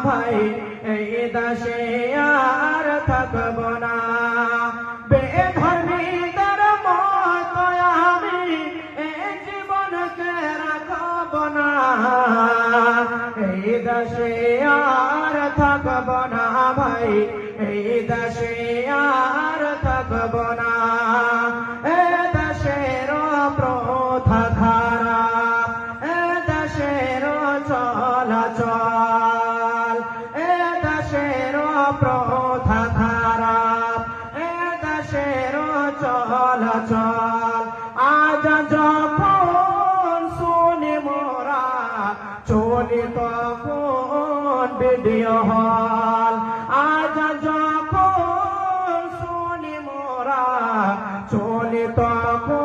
ভাই এই দেশে আর থাকব না বেধর্মীদের মতো আমি এই জীবনকে রাখব না এই দেশে আর থাকব না ভাই এই দেশে আর থাকব না এ দেশের প্রথা খারাপ এ দেশের চলাচল এ দেশের প্রথা খারাপ এ দেশের চলাচল আজ যখন শুনি মোরা চলি তখন ভিডিও হল আজ যখন শুনি মোরা চলি তখন